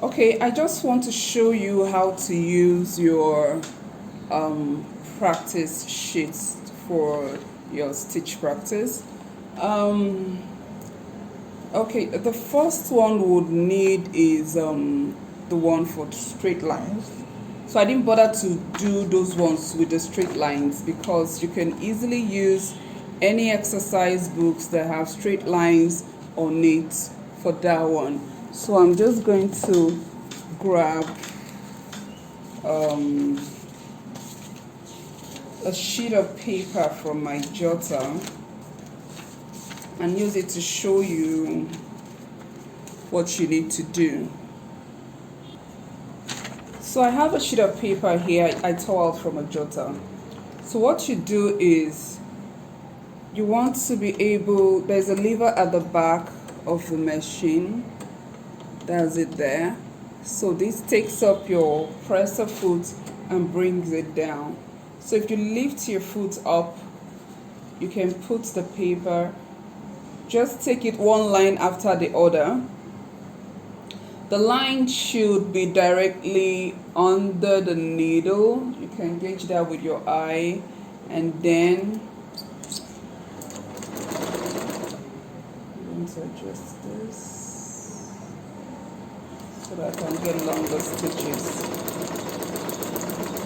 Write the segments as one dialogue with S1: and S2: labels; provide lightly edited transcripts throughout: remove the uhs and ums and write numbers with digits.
S1: Okay, I just want to show you how to use your practice sheets for your stitch practice. Um, okay, the first one would need is the one for straight lines. So I didn't bother to do those ones with the straight lines because you can easily use any exercise books that have straight lines on it for that one. So I'm just going to grab a sheet of paper from my jotter and use it to show you what you need to do. So I have a sheet of paper here I tore out from a jotter. So what you do is you want to be able, there's a lever at the back of the machine. That's it there. So this takes up your presser foot and brings it down. So if you lift your foot up, you can put the paper, just take it one line after the other. The line should be directly under the needle. You can gauge that with your eye, and then I'm going to adjust this so that I can get longer stitches.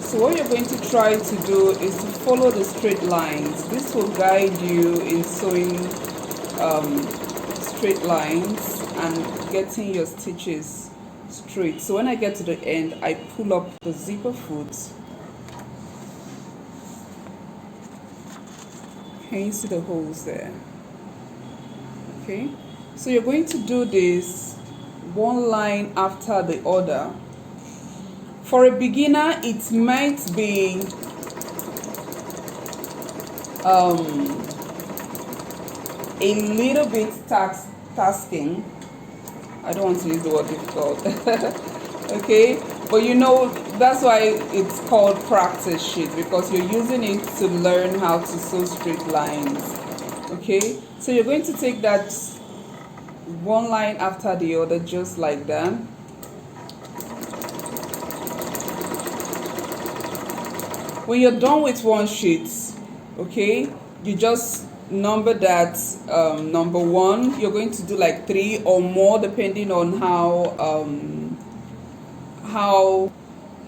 S1: So what you're going to try to do is to follow the straight lines. This will guide you in sewing straight lines and getting your stitches straight. So when I get to the end, I pull up the zipper foot. Can you see the holes there? Okay, so you're going to do this one line after the other. For a beginner, it might be a little bit tasking. I don't want to use the word difficult. Okay, but you know, that's why it's called practice sheet, because you're using it to learn how to sew straight lines. Okay, so you're going to take that one line after the other, just like that. When you're done with one sheet, okay, you just number that number one. You're going to do like 3 or more depending on how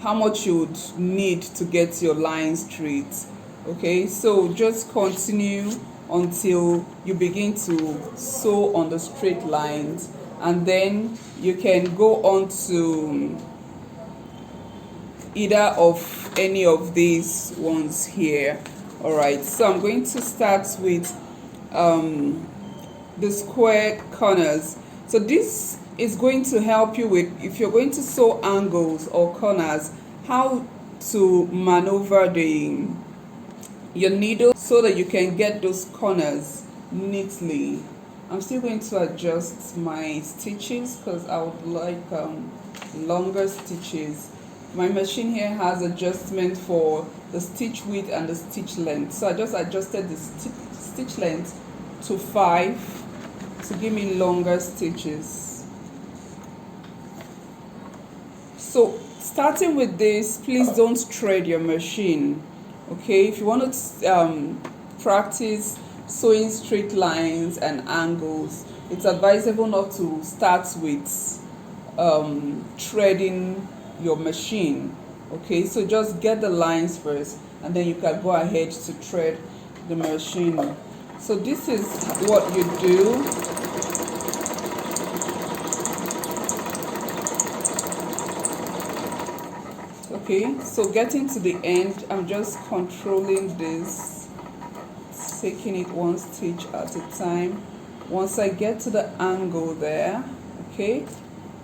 S1: much you would need to get your line straight. Okay, so just continue until you begin to sew on the straight lines, and then you can go on to either of any of these ones here. All right, so I'm going to start with the square corners. So this is going to help you with, if you're going to sew angles or corners, how to maneuver your needle so that you can get those corners neatly. I'm still going to adjust my stitches because I would like longer stitches. My machine here has adjustment for the stitch width and the stitch length, so I just adjusted the stitch length to 5 to give me longer stitches. So starting with this, please don't thread your machine. Okay, if you want to practice sewing straight lines and angles, it's advisable not to start with threading your machine. Okay, so just get the lines first and then you can go ahead to thread the machine. So this is what you do. Okay, so getting to the end, I'm just controlling this, taking it one stitch at a time. Once I get to the angle there, okay,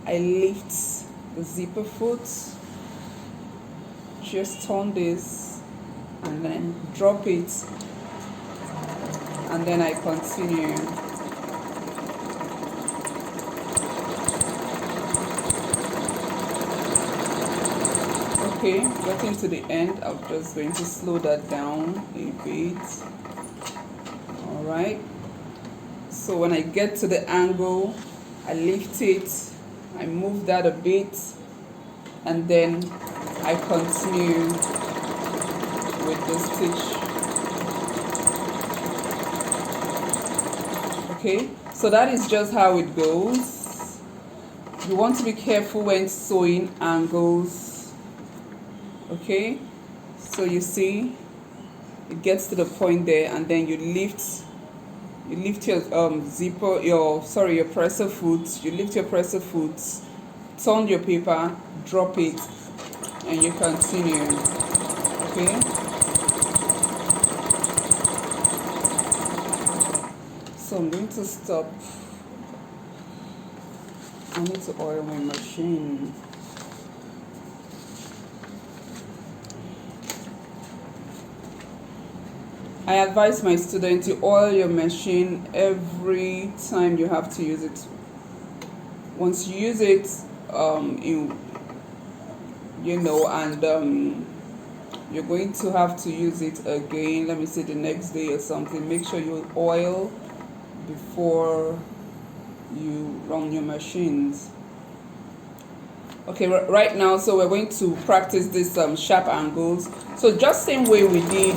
S1: I lift the zipper foot, just turn this and then drop it, and then I continue. Okay, getting to the end, I'm just going to slow that down a bit. All right, so when I get to the angle, I lift it, I move that a bit, and then I continue with the stitch. Okay, so that is just how it goes. You want to be careful when sewing angles. Okay, so you see it gets to the point there, and then you lift your zipper, your presser foot. You lift your presser foot, turn your paper, drop it, and you continue. Okay, so I'm going to stop. I need to oil my machine. I advise my students to oil your machine every time you have to use it. Once you use it, you're going to have to use it again, let me say the next day or something, make sure you oil before you run your machines. Okay, right now, so we're going to practice this sharp angles. So just same way we did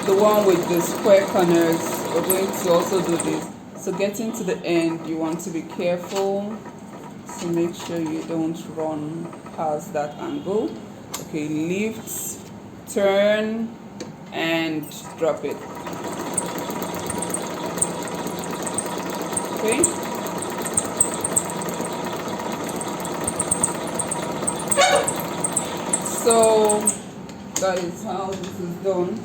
S1: the one with the square corners, we're going to also do this. So getting to the end, you want to be careful, so make sure you don't run past that angle. Okay, lift, turn, and drop it. Okay, so that is how this is done.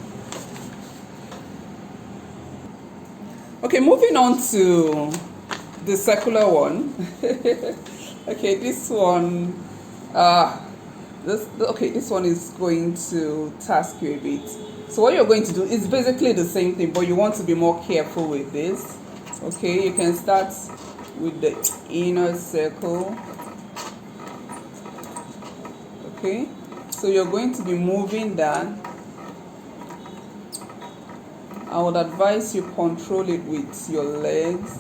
S1: Okay, moving on to the circular one. Okay, this one, this one is going to task you a bit. So what you're going to do is basically the same thing, but you want to be more careful with this. Okay, you can start with the inner circle. Okay, so you're going to be moving that. I would advise you control it with your legs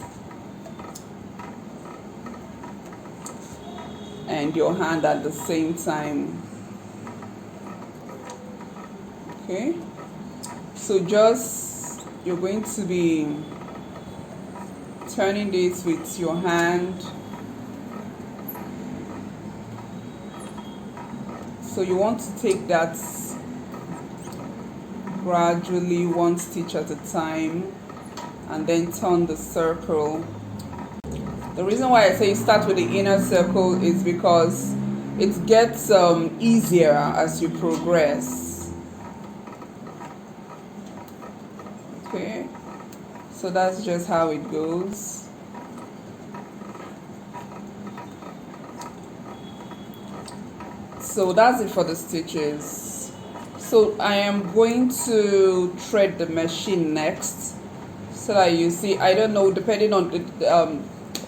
S1: and your hand at the same time. Okay, so you're going to be turning this with your hand. So you want to take that gradually, one stitch at a time, and then turn the circle. The reason why I say start with the inner circle is because it gets easier as you progress. Okay, so that's just how it goes. So that's it for the stitches. So I am going to thread the machine next, so that you see, I don't know, depending on the,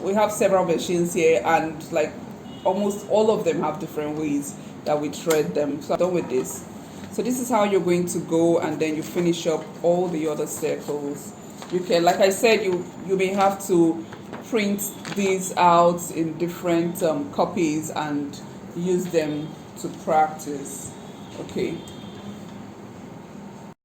S1: we have several machines here, and like almost all of them have different ways that we thread them. So I'm done with this. So this is how you're going to go, and then you finish up all the other circles. You can, like I said, you may have to print these out in different copies and use them to practice. Okay.